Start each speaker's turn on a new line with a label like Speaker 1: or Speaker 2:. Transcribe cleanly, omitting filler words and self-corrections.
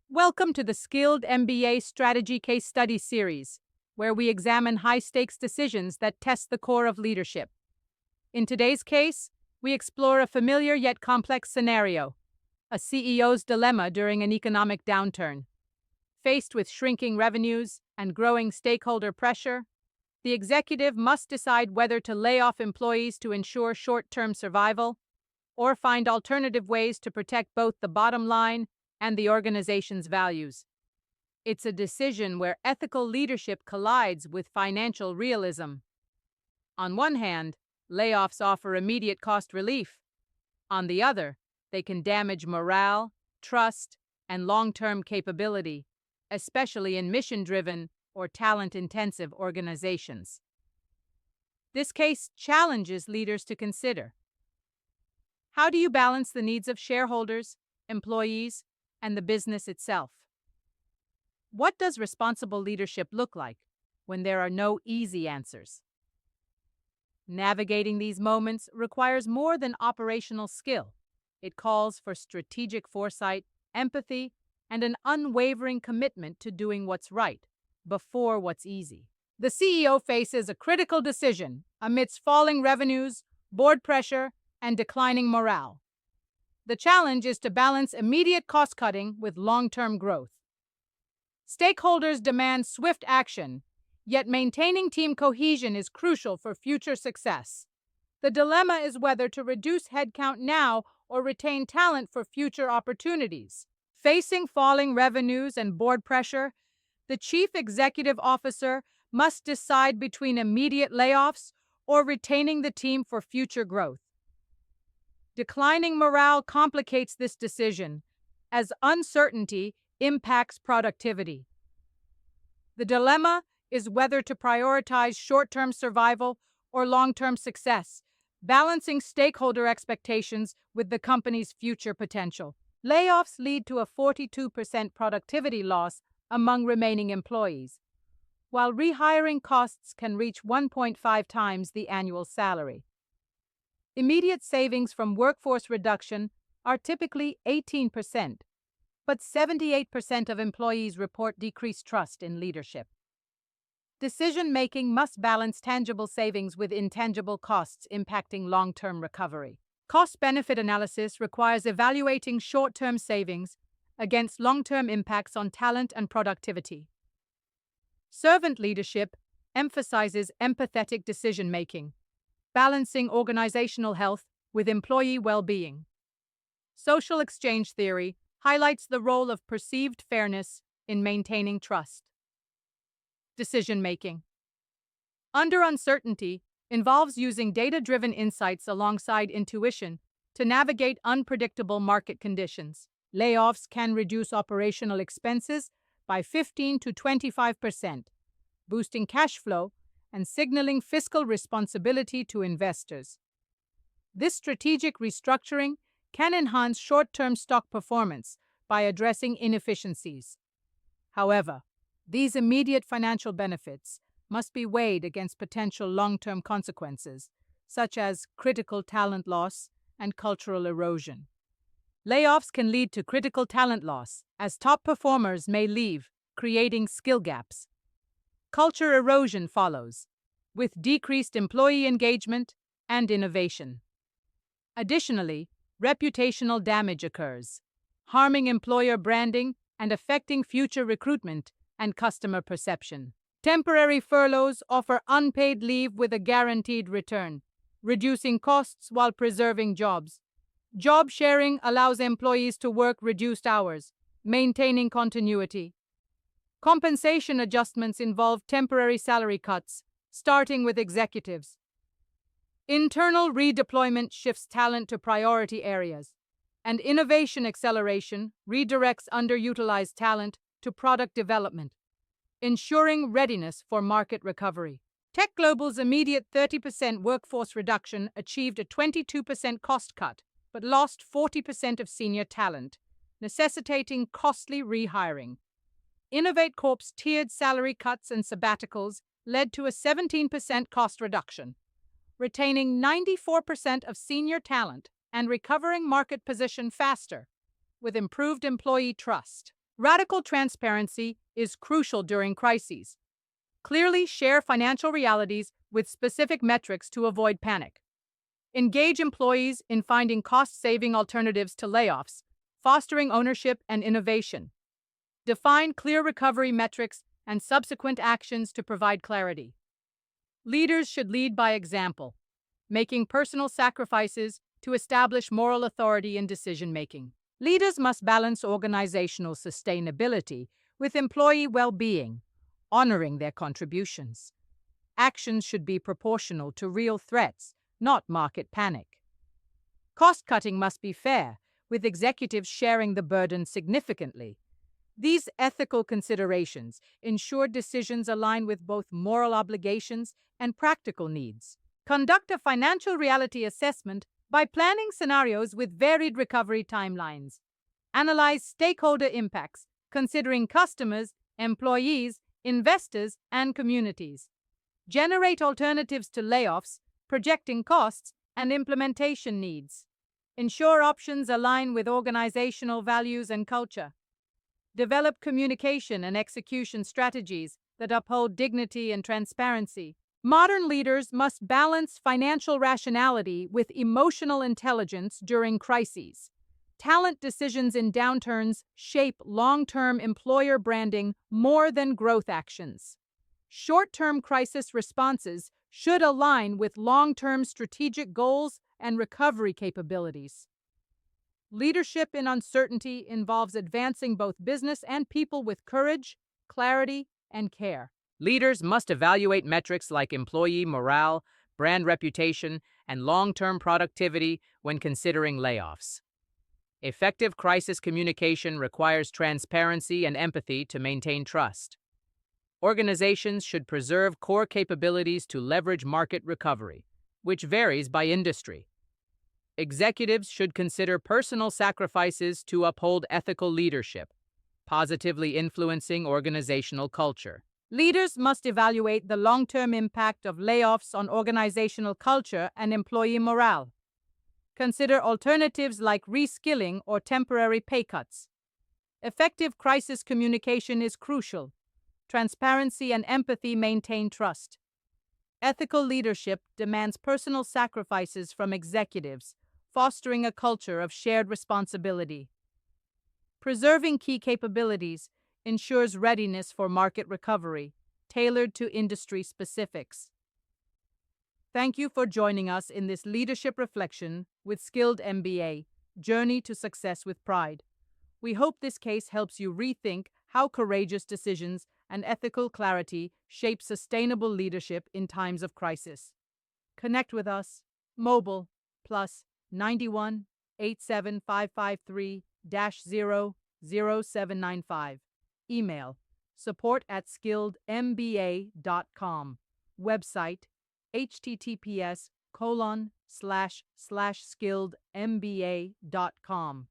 Speaker 1: Welcome to the Skilled MBA Strategy Case Study Series, where we examine high-stakes decisions that test the core of leadership. In today's case, we explore a familiar yet complex scenario, a CEO's dilemma during an economic downturn. Faced with shrinking revenues and growing stakeholder pressure, the executive must decide whether to lay off employees to ensure short-term survival or find alternative ways to protect both the bottom line and the organization's values. It's a decision where ethical leadership collides with financial realism. On one hand, layoffs offer immediate cost relief. On the other, they can damage morale, trust, and long-term capability, especially in mission-driven or talent-intensive organizations. This case challenges leaders to consider: how do you balance the needs of shareholders, employees, and the business itself? What does responsible leadership look like when there are no easy answers? Navigating these moments requires more than operational skill. It calls for strategic foresight, empathy, and an unwavering commitment to doing what's right before what's easy. The CEO faces a critical decision amidst falling revenues, board pressure, and declining morale. The challenge is to balance immediate cost-cutting with long-term growth. Stakeholders demand swift action, yet maintaining team cohesion is crucial for future success. The dilemma is whether to reduce headcount now or retain talent for future opportunities. Facing falling revenues and board pressure, the chief executive officer must decide between immediate layoffs or retaining the team for future growth. Declining morale complicates this decision, as uncertainty impacts productivity. The dilemma is whether to prioritize short-term survival or long-term success, balancing stakeholder expectations with the company's future potential. Layoffs lead to a 42% productivity loss among remaining employees, while rehiring costs can reach 1.5 times the annual salary. Immediate savings from workforce reduction are typically 18%, but 78% of employees report decreased trust in leadership. Decision-making must balance tangible savings with intangible costs impacting long-term recovery. Cost-benefit analysis requires evaluating short-term savings against long-term impacts on talent and productivity. Servant leadership emphasizes empathetic decision-making, balancing organizational health with employee well-being. Social exchange theory highlights the role of perceived fairness in maintaining trust. Decision-making under uncertainty involves using data-driven insights alongside intuition to navigate unpredictable market conditions. Layoffs can reduce operational expenses by 15 to 25%, boosting cash flow and signaling fiscal responsibility to investors. This strategic restructuring can enhance short-term stock performance by addressing inefficiencies. However, these immediate financial benefits must be weighed against potential long-term consequences, such as critical talent loss and cultural erosion. Layoffs can lead to critical talent loss, as top performers may leave, creating skill gaps. Culture erosion follows, with decreased employee engagement and innovation. Additionally, reputational damage occurs, harming employer branding and affecting future recruitment and customer perception. Temporary furloughs offer unpaid leave with a guaranteed return, reducing costs while preserving jobs. Job sharing allows employees to work reduced hours, maintaining continuity. Compensation adjustments involve temporary salary cuts, starting with executives. Internal redeployment shifts talent to priority areas, and innovation acceleration redirects underutilized talent to product development, ensuring readiness for market recovery. Tech Global's immediate 30% workforce reduction achieved a 22% cost cut, but lost 40% of senior talent, necessitating costly rehiring. Innovate Corp's tiered salary cuts and sabbaticals led to a 17% cost reduction, retaining 94% of senior talent and recovering market position faster, with improved employee trust. Radical transparency is crucial during crises. Clearly share financial realities with specific metrics to avoid panic. Engage employees in finding cost-saving alternatives to layoffs, fostering ownership and innovation. Define clear recovery metrics and subsequent actions to provide clarity. Leaders should lead by example, making personal sacrifices to establish moral authority in decision-making. Leaders must balance organizational sustainability with employee well-being, honoring their contributions. Actions should be proportional to real threats, not market panic. Cost-cutting must be fair, with executives sharing the burden significantly. These ethical considerations ensure decisions align with both moral obligations and practical needs. Conduct a financial reality assessment by planning scenarios with varied recovery timelines. Analyze stakeholder impacts, considering customers, employees, investors, and communities. Generate alternatives to layoffs, projecting costs and implementation needs. Ensure options align with organizational values and culture. Develop communication and execution strategies that uphold dignity and transparency. Modern leaders must balance financial rationality with emotional intelligence during crises. Talent decisions in downturns shape long-term employer branding more than growth actions. Short-term crisis responses should align with long-term strategic goals and recovery capabilities. Leadership in uncertainty involves advancing both business and people with courage, clarity, and care. Leaders must evaluate metrics like employee morale, brand reputation, and long-term productivity when considering layoffs. Effective crisis communication requires transparency and empathy to maintain trust. Organizations should preserve core capabilities to leverage market recovery, which varies by industry. Executives should consider personal sacrifices to uphold ethical leadership, positively influencing organizational culture. Leaders must evaluate the long-term impact of layoffs on organizational culture and employee morale. Consider alternatives like reskilling or temporary pay cuts. Effective crisis communication is crucial. Transparency and empathy maintain trust. Ethical leadership demands personal sacrifices from executives, fostering a culture of shared responsibility. Preserving key capabilities ensures readiness for market recovery, tailored to industry specifics. Thank you for joining us in this leadership reflection with Skilled MBA, Journey to Success with Pride. We hope this case helps you rethink how courageous decisions and ethical clarity shape sustainable leadership in times of crisis. Connect with us, mobile, +91 87553 00795. Email support@skilledmba.com. Website https://skilledmba.com.